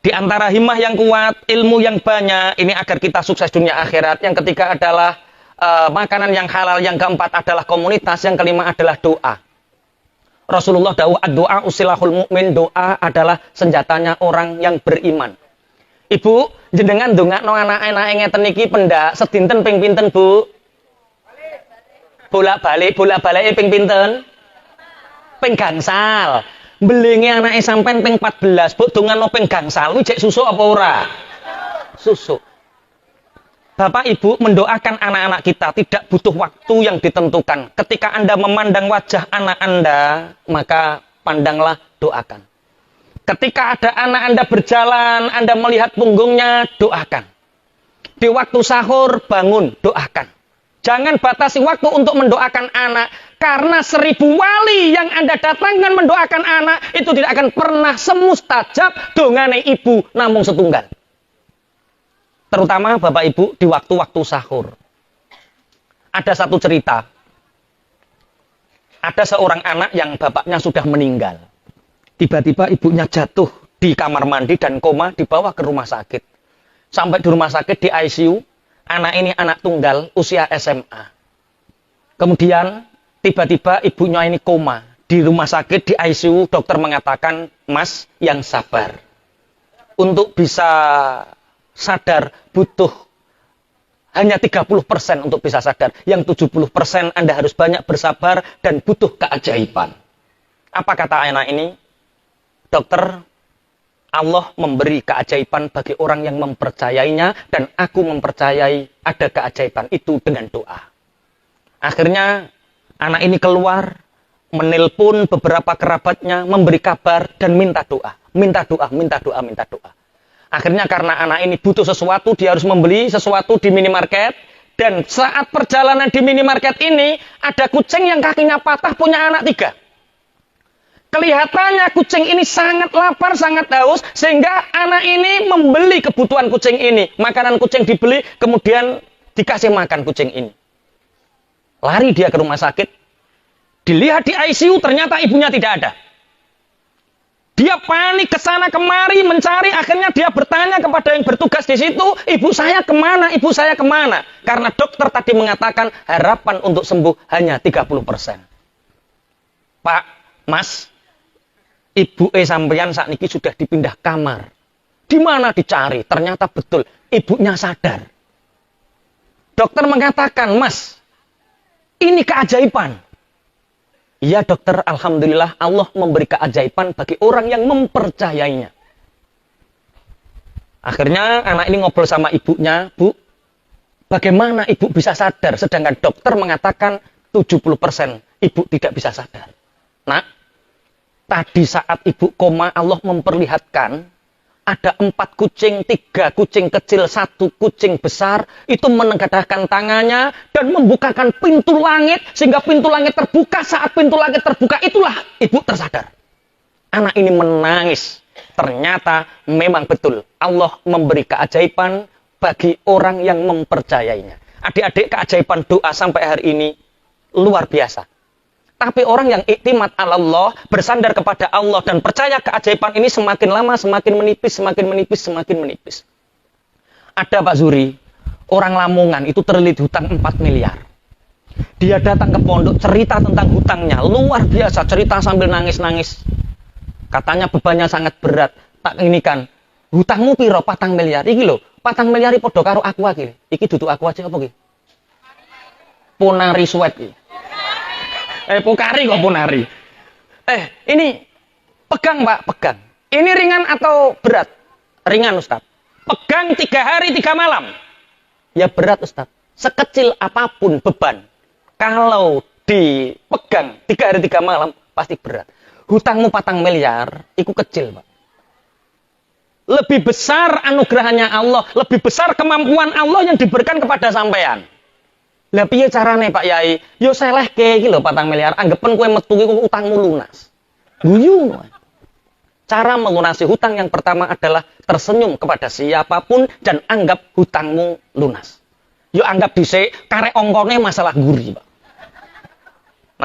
Di antara himmah yang kuat, ilmu yang banyak, ini agar kita sukses dunia akhirat. Yang ketiga adalah makanan yang halal. Yang keempat adalah komunitas. Yang kelima adalah doa. Rasulullah dawuh ad-doa usilahul mu'min. Doa adalah senjatanya orang yang beriman. Ibu, jenengan ndongakno anak-anak ngeten iki pendak sedinten ping pinten, Bu? Bolak-balik ping pinten? Ping gangsal. Belinge anake sampean ping 14, Bu, dongano ping gangsal. Kuwi jek susuk apa ora? Susuk. Bapak Ibu mendoakan anak-anak kita tidak butuh waktu yang ditentukan. Ketika Anda memandang wajah anak Anda, maka pandanglah, doakan. Ketika ada anak Anda berjalan, Anda melihat punggungnya, doakan. Di waktu sahur, bangun, doakan. Jangan batasi waktu untuk mendoakan anak. Karena 1000 wali yang Anda datangkan mendoakan anak, itu tidak akan pernah semustajab dongane ibu namung setunggal. Terutama Bapak Ibu di waktu-waktu sahur. Ada satu cerita. Ada seorang anak yang bapaknya sudah meninggal. Tiba-tiba ibunya jatuh di kamar mandi dan koma, dibawa ke rumah sakit. Sampai di rumah sakit di ICU, anak ini anak tunggal usia SMA. Kemudian tiba-tiba ibunya ini koma. Di rumah sakit di ICU dokter mengatakan, "Mas, yang sabar. Untuk bisa sadar butuh hanya 30% untuk bisa sadar. Yang 70% Anda harus banyak bersabar dan butuh keajaiban." Apa kata anak ini? Dokter, Allah memberi keajaiban bagi orang yang mempercayainya dan aku mempercayai ada keajaiban itu dengan doa. Akhirnya anak ini keluar, menelpon beberapa kerabatnya, memberi kabar dan minta doa. Minta doa, minta doa, minta doa. Akhirnya karena anak ini butuh sesuatu, dia harus membeli sesuatu di minimarket. Dan saat perjalanan di minimarket ini, ada kucing yang kakinya patah punya anak 3. Kelihatannya kucing ini sangat lapar, sangat haus, sehingga anak ini membeli kebutuhan kucing ini. Makanan kucing dibeli, kemudian dikasih makan kucing ini. Lari dia ke rumah sakit. Dilihat di ICU, ternyata ibunya tidak ada. Dia panik ke sana kemari mencari, akhirnya dia bertanya kepada yang bertugas di situ, "Ibu saya kemana? Ibu saya kemana?" Karena dokter tadi mengatakan harapan untuk sembuh hanya 30%. "Pak, Mas, ibu sampeyan sakniki sudah dipindah kamar. Di mana dicari? Ternyata betul, ibunya sadar." Dokter mengatakan, "Mas, ini keajaiban." "Iya dokter, alhamdulillah Allah memberi keajaiban bagi orang yang mempercayainya." Akhirnya anak ini ngobrol sama ibunya, "Bu, bagaimana ibu bisa sadar? Sedangkan dokter mengatakan 70% ibu tidak bisa sadar." "Nak, tadi saat ibu koma Allah memperlihatkan ada 4 kucing, 3 kucing kecil, 1 kucing besar, itu menengadahkan tangannya dan membukakan pintu langit, sehingga pintu langit terbuka. Saat pintu langit terbuka, itulah ibu tersadar." Anak ini menangis. Ternyata memang betul, Allah memberi keajaiban bagi orang yang mempercayainya. Adik-adik, keajaiban doa sampai hari ini luar biasa. Tapi orang yang iktimat Allah, bersandar kepada Allah dan percaya keajaiban ini semakin lama semakin menipis, semakin menipis, semakin menipis. Ada Pak Zuri, orang Lamongan itu terlilit hutang 4 miliar. Dia datang ke pondok cerita tentang hutangnya, luar biasa, cerita sambil nangis-nangis. Katanya bebannya sangat berat. Tak ini kan, hutangmu piro 4 miliar? Iki lho, 4 miliar iki padha karo aku iki. Iki duduk aku aja apa iki? Ponari suwet iki. Pokari kok ponari. Ini pegang Pak, pegang. Ini ringan atau berat? Ringan Ustaz. Pegang 3 hari 3 malam. Ya berat Ustaz. Sekecil apapun beban, kalau dipegang 3 hari 3 malam, pasti berat. Hutangmu 4 miliar, itu kecil Pak. Lebih besar anugerahnya Allah, lebih besar kemampuan Allah yang diberikan kepada sampean. Lah piye carane Pak Yai? Yo selehke iki lho 4 miliar, anggapan kowe metu iki utangmu lunas. Guyu. Cara melunasi hutang yang pertama adalah tersenyum kepada siapapun dan anggap hutangmu lunas. Yo anggap dhisik karek ongkone masalah guri, Pak.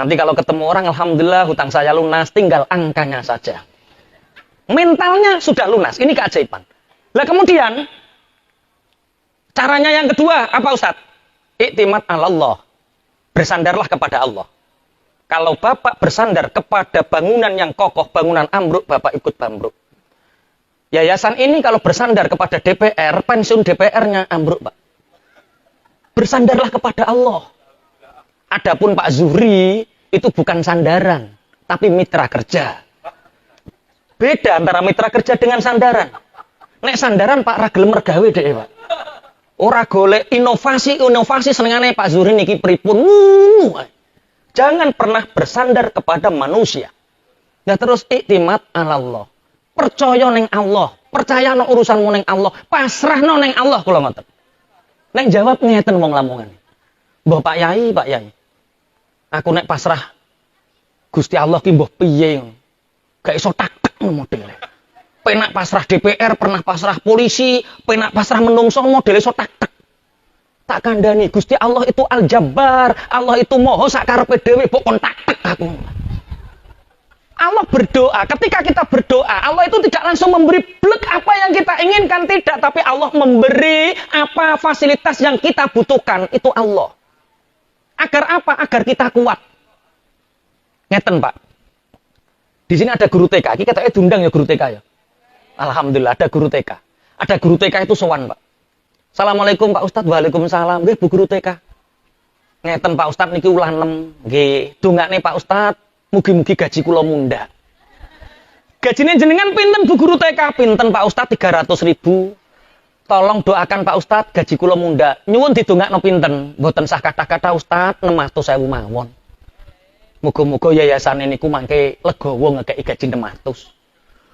Nanti kalau ketemu orang, alhamdulillah hutang saya lunas, tinggal angkanya saja. Mentalnya sudah lunas. Ini keajaiban. Lah kemudian, caranya yang kedua, apa Ustaz? Iktimad Allah. Bersandarlah kepada Allah. Kalau Bapak bersandar kepada bangunan yang kokoh, bangunan ambruk, Bapak ikut ambruk. Yayasan ini kalau bersandar kepada DPR, pensiun DPR-nya ambruk, Pak. Bersandarlah kepada Allah. Adapun Pak Zuhri, itu bukan sandaran, tapi mitra kerja. Beda antara mitra kerja dengan sandaran. Nek sandaran Pak ragel mergawe deh, Pak. Ora golek inovasi senengane Pak Zuhri niki pripun. Jangan pernah bersandar kepada manusia. Nah terus iktimad Allah. Percaya neng Allah, percaya no urusanmu neng Allah, pasrah no neng Allah kula ngoten. Neng jawab ngeten wong Lamongan. Mbah Pak Yai, aku nek pasrah Gusti Allah ki mbah piye. Gak iso tak-tak modele. Penak pasrah DPR, pernah pasrah polisi, penak pasrah menungso modele iso tak-tak. Tak kandhani Gusti Allah itu Al-Jabbar, Allah itu Maha sakarepe dhewe mbok kon tak-tak aku. Allah berdoa, ketika kita berdoa, Allah itu tidak langsung memberi blek apa yang kita inginkan, tidak, tapi Allah memberi apa fasilitas yang kita butuhkan, itu Allah. Agar apa? Agar kita kuat. Ngeten, Pak. Di sini ada guru TK, kita katanya diundang ya guru TK ya. Alhamdulillah ada guru TK. Ada guru TK itu sowan, Pak. Assalamualaikum Pak Ustadz, waalaikumsalam. Nggih Bu Guru TK. Ngeten Pak Ustadz niki ulah 6. Nggih, dongakne Pak Ustadz, mugi-mugi gaji kula mundhak. Gajine jenengan pinten Bu Guru TK? Pinten Pak Ustadz 300.000. Tolong doakan Pak Ustadz gaji kula mundhak. Nyuwun didongakno pinten? Mboten sah kata-kata Ustadz 600.000 mawon. Muga-muga yayasan niku mangke legowo ngekeki gaji 600.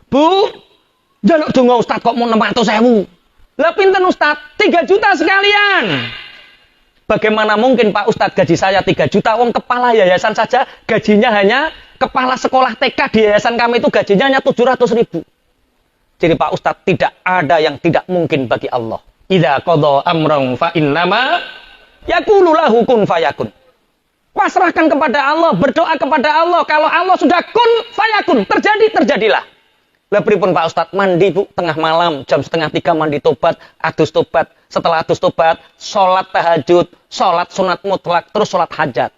Bu, njaluk donga Ustadz kok mau 600.000. Lah pinten Ustadz? 3 juta sekalian. Bagaimana mungkin Pak Ustadz gaji saya 3 juta? Wong kepala yayasan saja gajinya hanya, kepala sekolah TK di yayasan kami itu gajinya hanya 700.000. Jadi Pak Ustadz tidak ada yang tidak mungkin bagi Allah. Idza qadha amran fa innama yaqulu lahu kun fayakun. Pasrahkan kepada Allah, berdoa kepada Allah. Kalau Allah sudah kun fayakun, terjadilah. Lah pripun Pak Ustadz? Mandi Bu, tengah malam, jam 2:30 mandi tobat, adus tobat. Setelah adus tobat, sholat tahajud, sholat sunat mutlak, terus sholat hajat.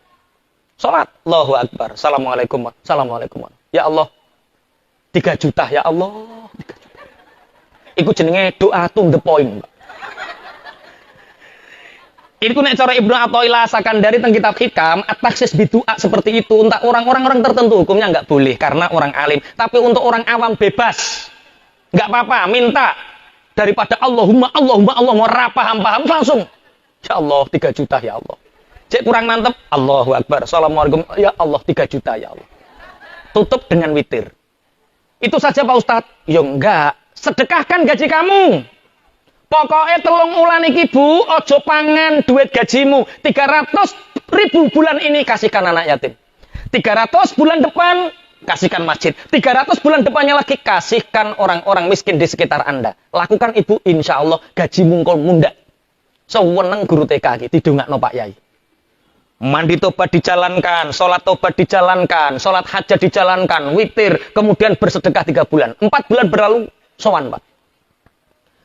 Sholat, Allahu Akbar, Assalamualaikum, Assalamualaikum. Ya Allah, 3 juta, ya Allah, 3 juta. Iku jenenge doa to the point. Ini nek cara Ibnu Athaillah Sakandari teng kitab Hikam, at-taksis bidu'a seperti itu untuk orang-orang tertentu hukumnya nggak boleh karena orang alim. Tapi untuk orang awam bebas, nggak apa-apa, minta daripada Allahumma mau paham langsung. Ya Allah 3 juta ya Allah. Cek kurang mantep, Allahu Akbar, Assalamualaikum, ya Allah 3 juta ya Allah. Tutup dengan witir. Itu saja Pak Ustadz. Ya enggak, sedekahkan gaji kamu. Pokoknya telung ulan iki Bu, ojo pangan duit gajimu. 300.000 bulan ini kasihkan anak yatim. 300 bulan depan kasihkan masjid. 300 bulan depannya lagi kasihkan orang-orang miskin di sekitar Anda. Lakukan Ibu, insya Allah gajimu kol munda. Seweneng guru TK iki didongakno Pak Yai. Mandi tobat dijalankan, sholat tobat dijalankan, sholat hajat dijalankan, witir, kemudian bersedekah 3 bulan. 4 bulan berlalu, sowan Pak.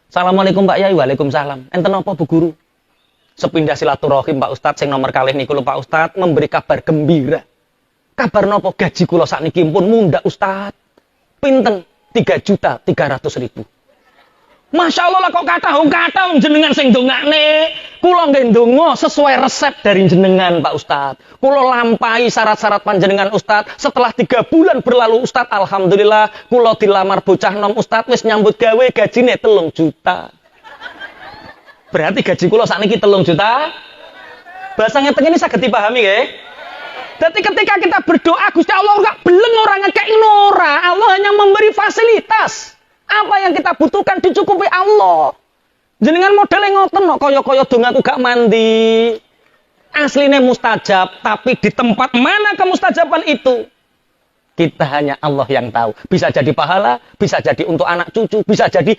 Assalamualaikum Pak Yai, waalaikumsalam. Enten apa Bu Guru? Sepindah silaturahim Pak Ustadz, sing nomor kalih niku lho Pak Ustadz, memberi kabar gembira. Kabar napa? Gaji kula sakniki pun mundhak Ustadz. Pinten? 3.300.000. Masya Allah lah kok kata jenengan sing dongakne. Kula nggih ndonga sesuai resep dari jenengan Pak Ustadz. Kula lampahi syarat-syarat panjenengan Ustadz. Setelah 3 bulan berlalu Ustadz, alhamdulillah kula dilamar bocah nom Ustadz wis nyambut gawe gajine 3 juta. Berarti gaji kula sakniki 3 juta. Bahasa ngeten ini saged dipahami nggih? Jadi ketika kita berdoa Gusti Allah enggak beleng orang ngekeki ora. Allah hanya memberi fasilitas. Apa yang kita butuhkan dicukupi Allah. Jenengan modelnya ngoten no, kaya-kaya dongaku gak mandi. Aslinya mustajab, tapi di tempat mana kemustajaban itu? Kita hanya Allah yang tahu. Bisa jadi pahala, bisa jadi untuk anak cucu, bisa jadi.